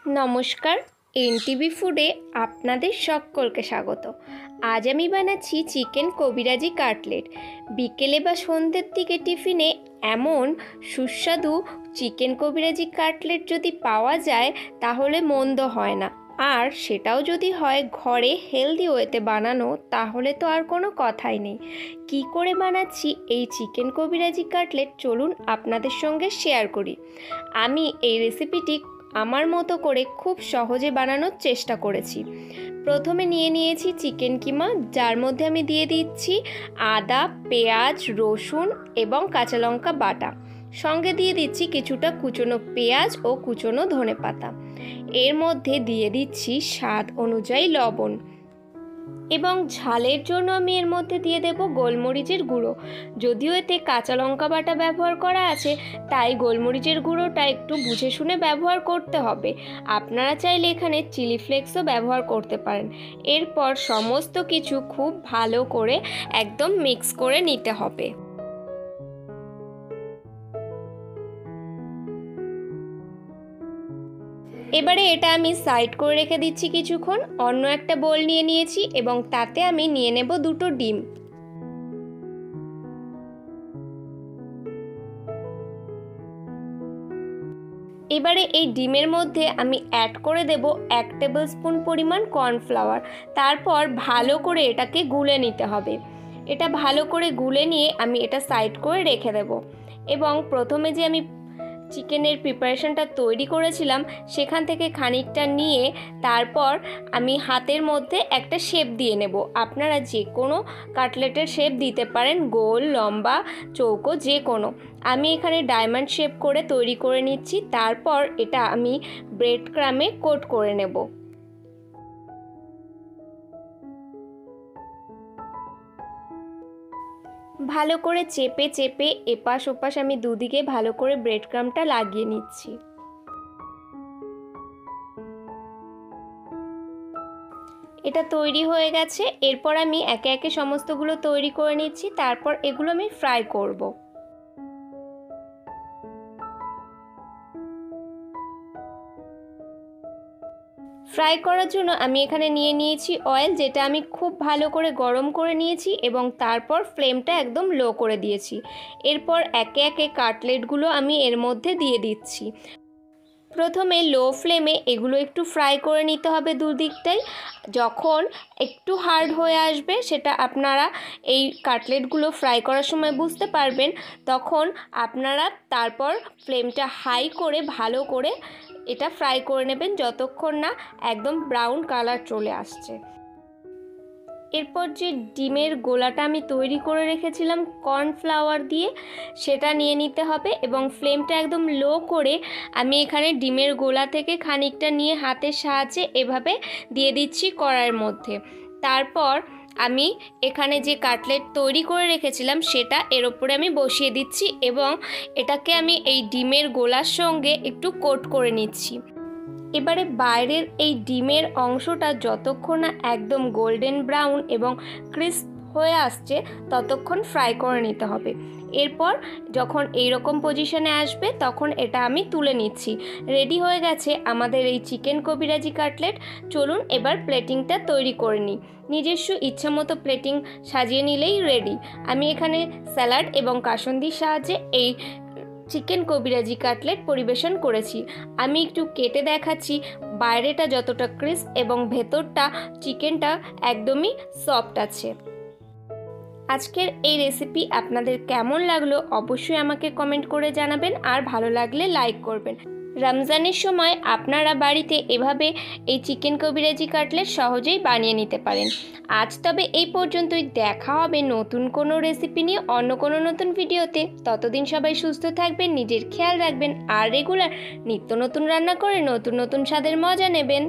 নমস্কার, এনটিভি ফুডে আপনাদের সকলকে স্বাগত। আজ আমি বানাচ্ছি চিকেন কবিরাজি কাটলেট। বিকেলে বা সন্ধ্যের দিকে টিফিনে এমন সুস্বাদু চিকেন কবিরাজি কাটলেট যদি পাওয়া যায় তাহলে মন্দ হয় না, আর সেটাও যদি হয় ঘরে হেলদি ওয়েতে বানানো, তাহলে তো আর কোনো কথাই নেই। কি করে বানাচ্ছি এই চিকেন কবিরাজি কাটলেট চলুন আপনাদের সঙ্গে শেয়ার করি। আমি এই রেসিপিটি আমার মতো করে খুব সহজে বানানোর চেষ্টা করেছি। প্রথমে নিয়ে নিয়েছি চিকেন কিমা, যার মধ্যে আমি দিয়ে দিচ্ছি আদা, পেঁয়াজ, রসুন এবং কাঁচা লঙ্কা বাটা। সঙ্গে দিয়ে দিচ্ছি কিছুটা কুচনো পেঁয়াজ ও কুচনো ধনেপাতা। এর মধ্যে দিয়ে দিচ্ছি স্বাদ অনুযায়ী লবণ এবং ঝালের জন্য আমি এর মধ্যে দিয়ে দেব গোলমরিচের গুঁড়ো। যদিও এতে কাঁচা লঙ্কা বাটা ব্যবহার করা আছে, তাই গোলমরিচের গুঁড়োটা একটু বুঝে শুনে ব্যবহার করতে হবে। আপনারা চাইলে এখানে চিলি ফ্লেক্সও ব্যবহার করতে পারেন। এরপর সমস্ত কিছু খুব ভালো করে একদম মিক্স করে নিতে হবে। এবারে এটা আমি সাইড করে রেখে দিচ্ছি কিছুক্ষণ। অন্য একটা বোল নিয়ে নিয়েছি এবং তাতে আমি নিয়ে নেব দুটো ডিম। এবারে এই ডিমের মধ্যে আমি অ্যাড করে দেব 1 টেবিল স্পুন পরিমাণ কর্নফ্লাওয়ার। তারপর ভালো করে এটাকে গুলে নিতে হবে। এটা ভালো করে গুলে নিয়ে আমি এটা সাইড করে রেখে দেব। এবং প্রথমে যে আমি চিকেনের প্রিপারেশনটা তৈরি করেছিলাম সেখান থেকে খানিকটা নিয়ে তারপর আমি হাতের মধ্যে একটা শেপ দিয়ে নেব। আপনারা যে কোনো কাটলেটের শেপ দিতে পারেন, গোল, লম্বা, চৌকো, যে কোনো। আমি এখানে ডায়মন্ড শেপ করে তৈরি করে নিচ্ছি। তারপর এটা আমি ব্রেড ক্রামে কোট করে নেব। ভালো করে চেপে চেপে এপাশ ওপাশ আমি দুদিকে ভালো করে ব্রেড ক্রামটা লাগিয়ে নিচ্ছি। এটা তৈরি হয়ে গেছে। এরপর আমি একে একে সমস্তগুলো তৈরি করে নিচ্ছি। তারপর এগুলো আমি ফ্রাই করব। ফ্রাই করার জন্য আমি এখানে নিয়ে নিয়েছি অয়েল, যেটা আমি খুব ভালো করে গরম করে নিয়েছি এবং তারপর ফ্লেমটা একদম লো করে দিয়েছি। এরপর একে একে কাটলেটগুলো আমি এর মধ্যে দিয়ে দিচ্ছি। প্রথমে লো ফ্লেমে এগুলো একটু ফ্রাই করে নিতে হবে দুদিকটাই। যখন একটু হার্ড হয়ে আসবে, সেটা আপনারা এই কাটলেটগুলো ফ্রাই করার সময় বুঝতে পারবেন, তখন আপনারা তারপর ফ্লেমটা হাই করে ভালো করে এটা ফ্রাই করে নেবেন যতক্ষণ না একদম ব্রাউন কালার চলে আসছে। এরপর যে ডিমের গোলাটা আমি তৈরি করে রেখেছিলাম কর্নফ্লাওয়ার দিয়ে, সেটা নিয়ে নিতে হবে এবং ফ্লেমটা একদম লো করে আমি এখানে ডিমের গোলা থেকে খানিকটা নিয়ে হাতের সাহায্যে এভাবে দিয়ে দিচ্ছি কড়াইয়ের মধ্যে। তারপর আমি এখানে যে কাটলেট তৈরি করে রেখেছিলাম সেটা এর ওপরে আমি বসিয়ে দিচ্ছি এবং এটাকে আমি এই ডিমের গোলার সঙ্গে একটু কোট করে নিচ্ছি। এবারে বাইরের এই ডিমের অংশটা যতক্ষণ না একদম গোল্ডেন ব্রাউন এবং ক্রিস্প হয়ে আসছে ততক্ষণ ফ্রাই করে নিতে হবে। এরপর যখন এই রকম পজিশনে আসবে তখন এটা আমি তুলে নিচ্ছি। রেডি হয়ে গেছে আমাদের এই চিকেন কবিরাজি কাটলেট। চলুন এবার প্লেটিংটা তৈরি করে নিই। নিজস্ব ইচ্ছা মতো প্লেটিং সাজিয়ে নিলেই রেডি। আমি এখানে স্যালাড এবং কাসুন্দির সাহায্যে এই চিকেন কবিরাজি কাটলেট পরিবেশন করেছি। আমি একটু কেটে দেখাচ্ছি। বাইরেটা যতটা ক্রিস্প এবং ভেতরটা চিকেনটা একদমই সফট আছে। আজকের এই রেসিপি আপনাদের কেমন লাগলো অবশ্যই আমাকে কমেন্ট করে জানাবেন, আর ভালো লাগলে লাইক করবেন। রমজানের সময় আপনারা বাড়িতে এভাবে এই চিকেন কবিরাজি কাটলেট সহজেই বানিয়ে নিতে পারেন। আজ তবে এই পর্যন্তই। দেখা হবে নতুন কোনো রেসিপি নিয়ে অন্য কোনো নতুন ভিডিওতে। ততদিন সবাই সুস্থ থাকবেন, নিজের খেয়াল রাখবেন আর রেগুলার নিত্য নতুন রান্না করে নতুন নতুন স্বাদের মজা নেবেন।